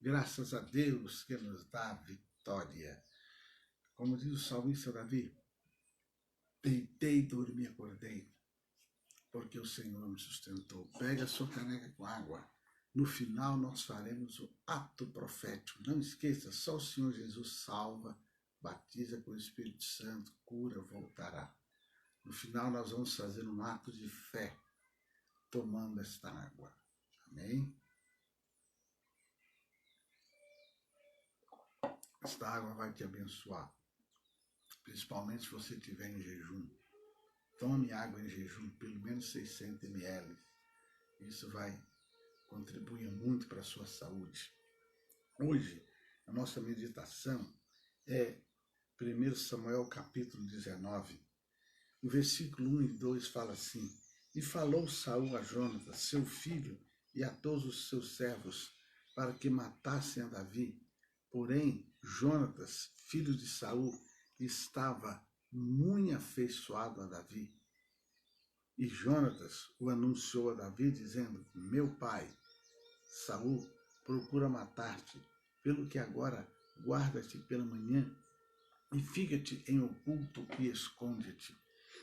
Graças a Deus que nos dá a vitória. Como diz o salmista Davi, deitei, dormi, acordei, porque o Senhor me sustentou. Pega a sua caneca com água. No final nós faremos o ato profético. Não esqueça, só o Senhor Jesus salva, batiza com o Espírito Santo, cura, voltará. No final nós vamos fazer um ato de fé, tomando esta água. Amém? Esta água vai te abençoar, principalmente se você estiver em jejum. Tome água em jejum, pelo menos 600 ml. Isso vai contribuir muito para a sua saúde. Hoje, a nossa meditação é 1 Samuel capítulo 19. O versículo 1 e 2 fala assim: E falou Saul a Jonatas, seu filho, e a todos os seus servos, para que matassem a Davi. Porém, Jonatas, filho de Saul, estava muito afeiçoado a Davi. E Jonatas o anunciou a Davi, dizendo: Meu pai, Saul, procura matar-te, pelo que agora guarda-te pela manhã e fica-te em oculto e esconde-te.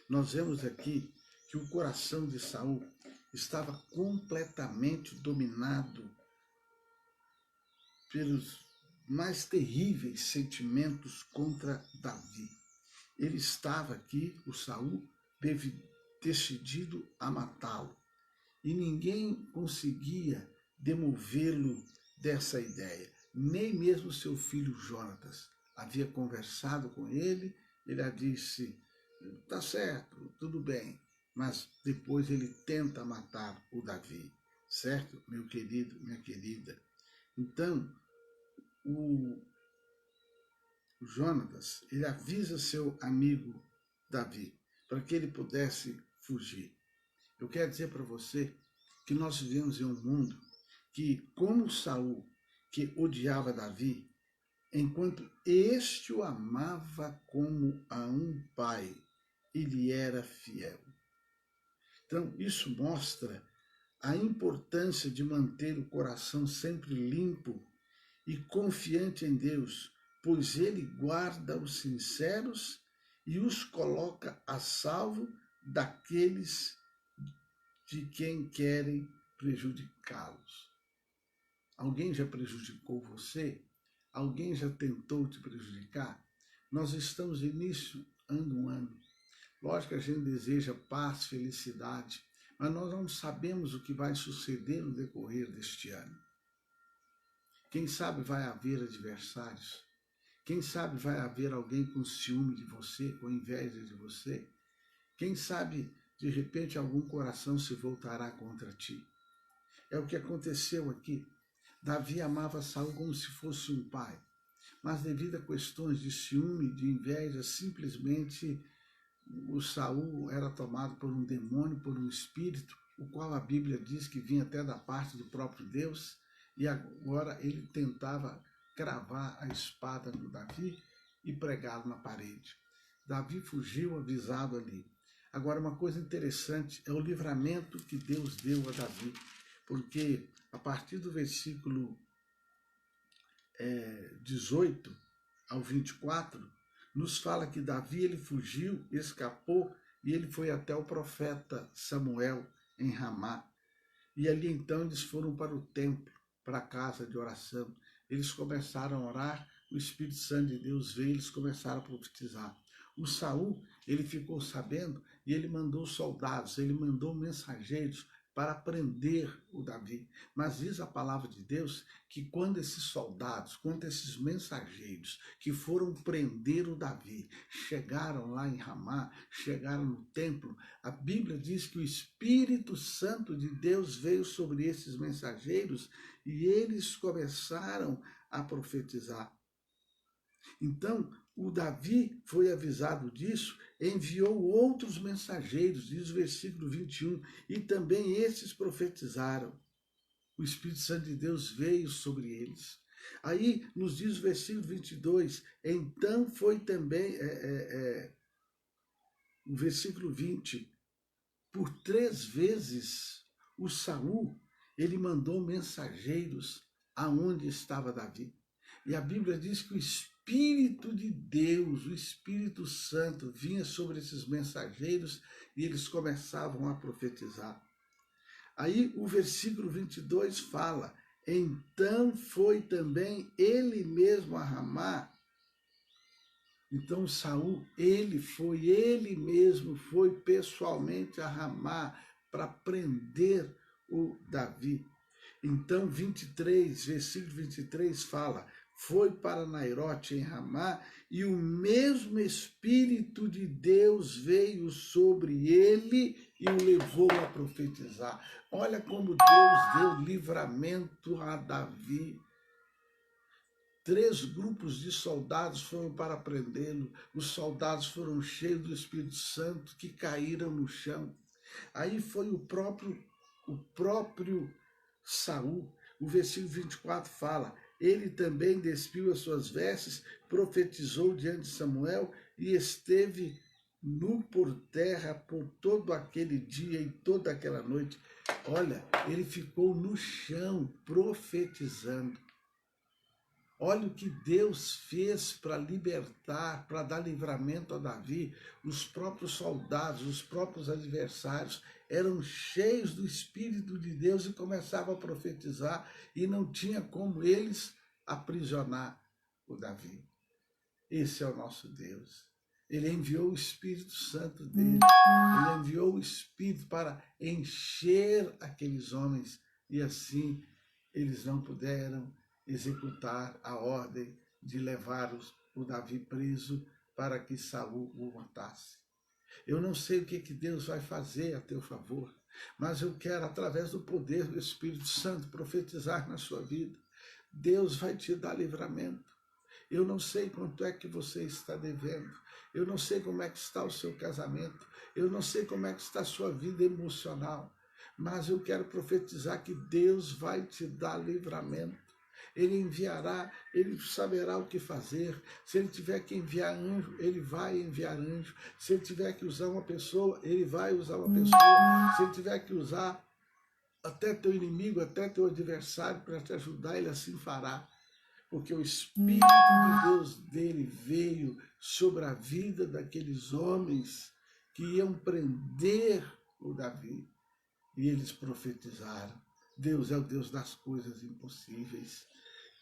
Nós vemos aqui que o coração de Saul estava completamente dominado pelos mais terríveis sentimentos contra Davi. Ele estava aqui, o Saul, decidido a matá-lo. E ninguém conseguia demovê-lo dessa ideia. Nem mesmo seu filho Jonatas havia conversado com ele, ele disse: tá certo, tudo bem, mas depois ele tenta matar o Davi, certo, meu querido, minha querida? Então, o Jonatas, ele avisa seu amigo Davi, para que ele pudesse fugir. Eu quero dizer para você que nós vivemos em um mundo que, como Saul, que odiava Davi, enquanto este o amava como a um pai, ele era fiel. Então, isso mostra a importância de manter o coração sempre limpo e confiante em Deus, pois Ele guarda os sinceros e os coloca a salvo daqueles de quem querem prejudicá-los. Alguém já prejudicou você? Alguém já tentou te prejudicar? Nós estamos iniciando um ano. Lógico que a gente deseja paz, felicidade, mas nós não sabemos o que vai suceder no decorrer deste ano. Quem sabe vai haver adversários. Quem sabe vai haver alguém com ciúme de você, com inveja de você. Quem sabe, de repente, algum coração se voltará contra ti. É o que aconteceu aqui. Davi amava Saul como se fosse um pai, mas devido a questões de ciúme, de inveja, simplesmente o Saul era tomado por um demônio, por um espírito, o qual a Bíblia diz que vinha até da parte do próprio Deus, e agora ele tentava cravar a espada no Davi e pregá-lo na parede. Davi fugiu avisado ali. Agora, uma coisa interessante é o livramento que Deus deu a Davi, porque a partir do versículo 18 ao 24, nos fala que Davi ele fugiu, escapou, e ele foi até o profeta Samuel em Ramá. E ali então eles foram para o templo, para a casa de oração. Eles começaram a orar, o Espírito Santo de Deus veio, eles começaram a profetizar. O Saul, ele ficou sabendo e ele mandou soldados, ele mandou mensageiros para prender o Davi. Mas diz a palavra de Deus que quando esses soldados, quando esses mensageiros que foram prender o Davi, chegaram lá em Ramá, chegaram no templo, a Bíblia diz que o Espírito Santo de Deus veio sobre esses mensageiros e eles começaram a profetizar. Então, o Davi foi avisado disso, enviou outros mensageiros, diz o versículo 21, e também esses profetizaram. O Espírito Santo de Deus veio sobre eles. Aí nos diz o versículo 22, então foi também, o versículo 20, por 3 vezes o Saul, ele mandou mensageiros aonde estava Davi. E a Bíblia diz que o Espírito de Deus, o Espírito Santo, vinha sobre esses mensageiros e eles começavam a profetizar. Aí o versículo 22 fala: então foi também ele mesmo a Ramá. Então Saul, ele foi pessoalmente a Ramá para prender o Davi. Então 23, versículo 23 fala: foi para Nairote em Ramá, e o mesmo Espírito de Deus veio sobre ele e o levou a profetizar. Olha como Deus deu livramento a Davi. 3 grupos de soldados foram para prendê-lo. Os soldados foram cheios do Espírito Santo, que caíram no chão. Aí foi o próprio Saul. O versículo 24 fala: ele também despiu as suas vestes, profetizou diante de Samuel e esteve nu por terra por todo aquele dia e toda aquela noite. Olha, ele ficou no chão profetizando. Olha o que Deus fez para libertar, para dar livramento a Davi. Os próprios soldados, os próprios adversários eram cheios do Espírito de Deus e começavam a profetizar, e não tinha como eles aprisionar o Davi. Esse é o nosso Deus. Ele enviou o Espírito Santo dele, ele enviou o Espírito para encher aqueles homens, e assim eles não puderam executar a ordem de levar o Davi preso para que Saul o matasse. Eu não sei o que Deus vai fazer a teu favor, mas eu quero, através do poder do Espírito Santo, profetizar na sua vida. Deus vai te dar livramento. Eu não sei quanto é que você está devendo, eu não sei como é que está o seu casamento, eu não sei como é que está a sua vida emocional, mas eu quero profetizar que Deus vai te dar livramento. Ele enviará, ele saberá o que fazer. Se ele tiver que enviar anjo, ele vai enviar anjo. Se ele tiver que usar uma pessoa, ele vai usar uma pessoa. Se ele tiver que usar até teu inimigo, até teu adversário para te ajudar, ele assim fará. Porque o Espírito de Deus dele veio sobre a vida daqueles homens que iam prender o Davi. E eles profetizaram. Deus é o Deus das coisas impossíveis.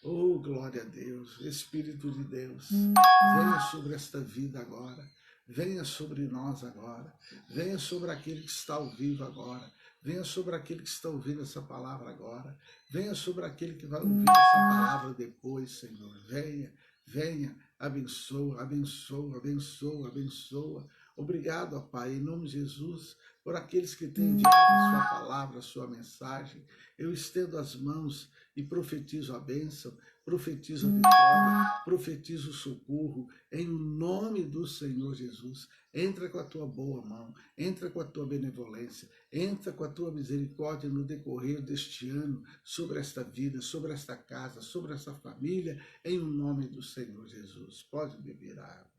Oh, glória a Deus, Espírito de Deus, venha sobre esta vida agora, venha sobre nós agora, venha sobre aquele que está ao vivo agora, venha sobre aquele que está ouvindo essa palavra agora, venha sobre aquele que vai ouvir essa palavra depois, Senhor. Venha, venha, abençoa, abençoa, abençoa, abençoa. Obrigado, ó Pai, em nome de Jesus, por aqueles que têm enviado a sua palavra, a sua mensagem. Eu estendo as mãos e profetizo a bênção, profetizo a vitória, profetizo o socorro, em nome do Senhor Jesus. Entra com a tua boa mão, entra com a tua benevolência, entra com a tua misericórdia no decorrer deste ano, sobre esta vida, sobre esta casa, sobre esta família, em nome do Senhor Jesus. Pode beber água.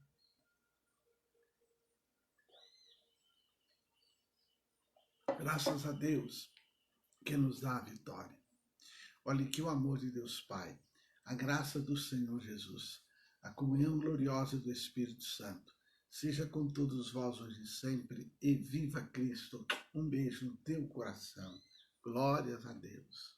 Graças a Deus que nos dá a vitória. Olhe que o amor de Deus Pai, a graça do Senhor Jesus, a comunhão gloriosa do Espírito Santo, seja com todos vós hoje e sempre, e viva Cristo. Um beijo no teu coração. Glórias a Deus.